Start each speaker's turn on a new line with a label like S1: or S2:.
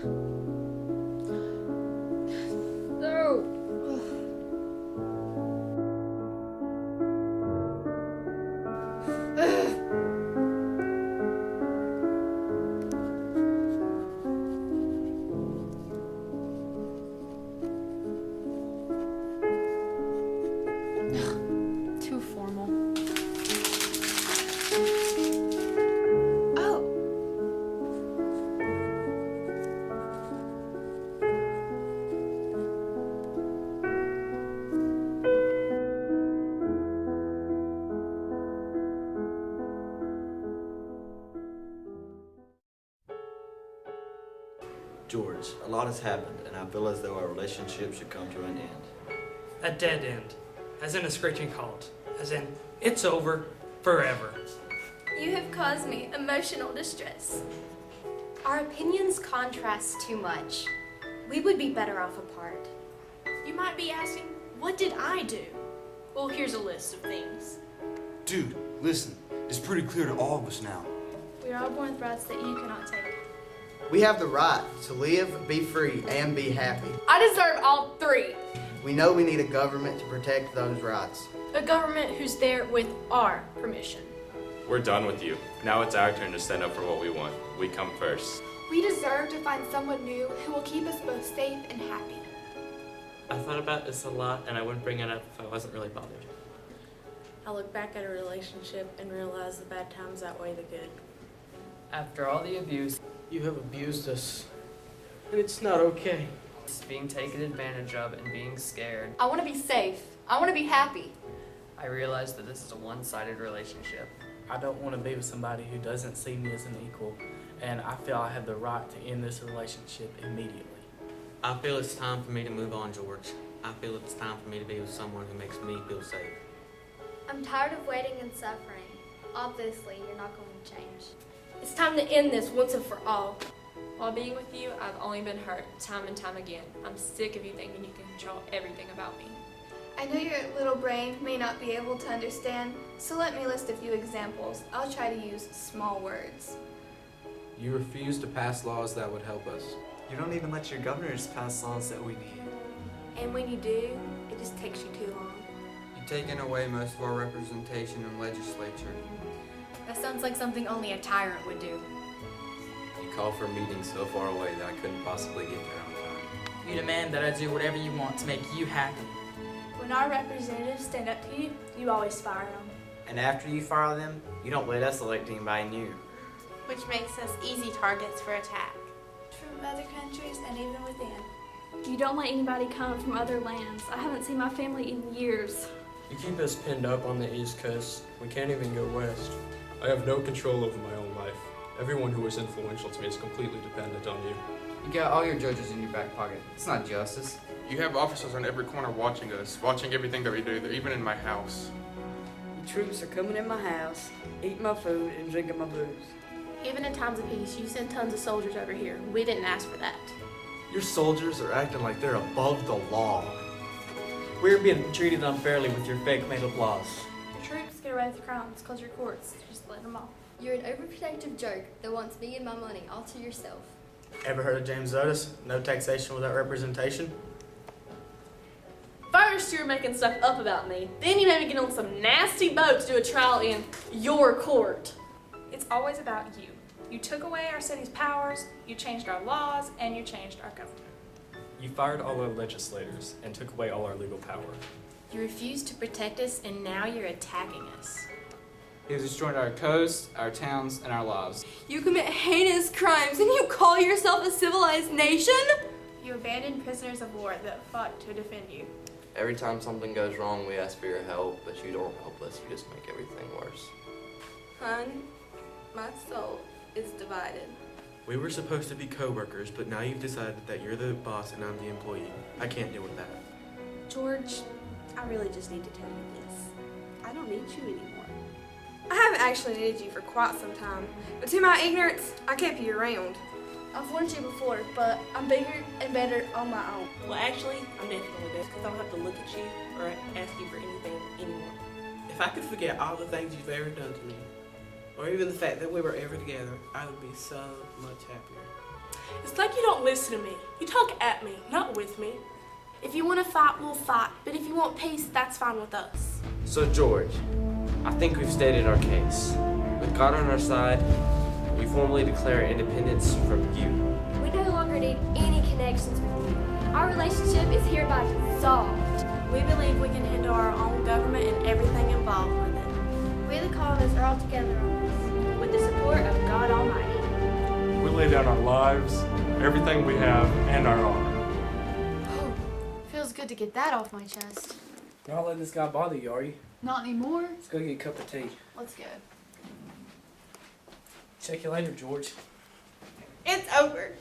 S1: No.
S2: Too formal.
S1: Oh.
S3: George, a lot has happened, and I feel as though our relationship should come to an end.
S4: A dead end, as in a screeching halt, as in it's over forever.
S5: You have caused me emotional distress.
S2: Our opinions contrast too much. We would be better off apart.
S5: You might be asking, what did I do? Well, here's a list of things.
S6: Dude, listen. It's pretty clear to all of us now.
S5: We are all born with rights that you cannot take.
S7: We have the right to live, be free, and be happy.
S5: I deserve all three.
S7: We know we need a government to protect those rights.
S5: A government who's there with our permission.
S8: We're done with you. Now it's our turn to stand up for what we want. We come first.
S9: We deserve to find someone new who will keep us both safe and happy.
S10: I thought about this a lot, and I wouldn't bring it up if I wasn't really bothered.
S11: I look back at a relationship and realize the bad times outweigh the good.
S12: After all the abuse, you have abused us, and it's not okay. It's being taken advantage of and being scared.
S2: I want to be safe. I want to be happy.
S12: I realize that this is a one-sided relationship.
S10: I don't want to be with somebody who doesn't see me as an equal, and I feel I have the right to end this relationship immediately.
S13: I feel it's time for me to move on, George. I feel it's time for me to be with someone who makes me feel safe.
S5: I'm tired of waiting and suffering. Obviously, you're not going to change.
S1: It's time to end this once and for all. While being with you, I've only been hurt time and time again. I'm sick of you thinking you can control everything about me.
S9: I know your little brain may not be able to understand, so let me list a few examples. I'll try to use small words.
S14: You refuse to pass laws that would help us.
S15: You don't even let your governors pass laws that we need.
S9: And when you do, it just takes you too long.
S14: You've taken away most of our representation in legislature.
S2: That sounds like something only a tyrant would do.
S8: You call for meetings so far away that I couldn't possibly get there on time.
S12: You demand that I do whatever you want to make you happy.
S9: When our representatives stand up to you, you always fire them.
S15: And after you fire them, you don't let us elect anybody new.
S9: Which makes us easy targets for attack. From other countries and even within.
S1: You don't let anybody come from other lands. I haven't seen my family in years.
S16: You keep us pinned up on the East Coast. We can't even go west. I have no control over my own life. Everyone who is influential to me is completely dependent on you.
S14: You got all your judges in your back pocket. It's not justice.
S8: You have officers on every corner watching us, watching everything that we do. They're even in my house.
S11: The troops are coming in my house, eating my food, and drinking my booze.
S5: Even in times of peace, you send tons of soldiers over here. We didn't ask for that.
S6: Your soldiers are acting like they're above the law.
S10: We're being treated unfairly with your fake made-up laws.
S9: Your troops get away with crimes because your courts just let them off.
S5: You're an overprotective jerk that wants me and my money all to yourself.
S15: Ever heard of James Otis? No taxation without representation?
S1: First, you were making stuff up about me. Then you made me get on some nasty boat to do a trial in your court.
S11: It's always about you. You took away our city's powers, you changed our laws, and you changed our government.
S16: You fired all our legislators and took away all our legal power.
S2: You refused to protect us, and now you're attacking us.
S14: You've destroyed our coast, our towns, and our lives.
S1: You commit heinous crimes and you call yourself a civilized nation?
S9: You abandoned prisoners of war that fought to defend you.
S17: Every time something goes wrong, we ask for your help, but you don't help us. You just make everything worse.
S5: Hun, my soul is divided.
S3: We were supposed to be co-workers, but now you've decided that you're the boss and I'm the employee. I can't deal with that.
S11: George, I really just need to tell you this. I don't need you anymore.
S1: I haven't actually needed you for quite some time, but to my ignorance, I kept you around.
S9: I've wanted you before, but I'm bigger and better on my own.
S11: Well, actually, I'm definitely best because I don't have to look at you or ask you for anything anymore.
S4: If I could forget all the things you've ever done to me, or even the fact that we were ever together, I would be so much happier.
S18: It's like you don't listen to me. You talk at me, not with me. If you want to fight, we'll fight. But if you want peace, that's fine with us.
S19: So, George, I think we've stated our case. With God on our side, we formally declare independence from you.
S2: We no longer need any connections with you. Our relationship is hereby dissolved.
S18: We believe we can handle our own government and everything involved with it.
S9: We, the colonists, are all together on this.
S5: With the support of God Almighty.
S16: We lay down our lives, everything we have, and our honor.
S2: Oh, feels good to get that off my chest.
S10: You're not letting this guy bother you, are you?
S9: Not anymore.
S10: Let's go get a cup of tea.
S9: Let's go.
S10: Check you later, George.
S1: It's over.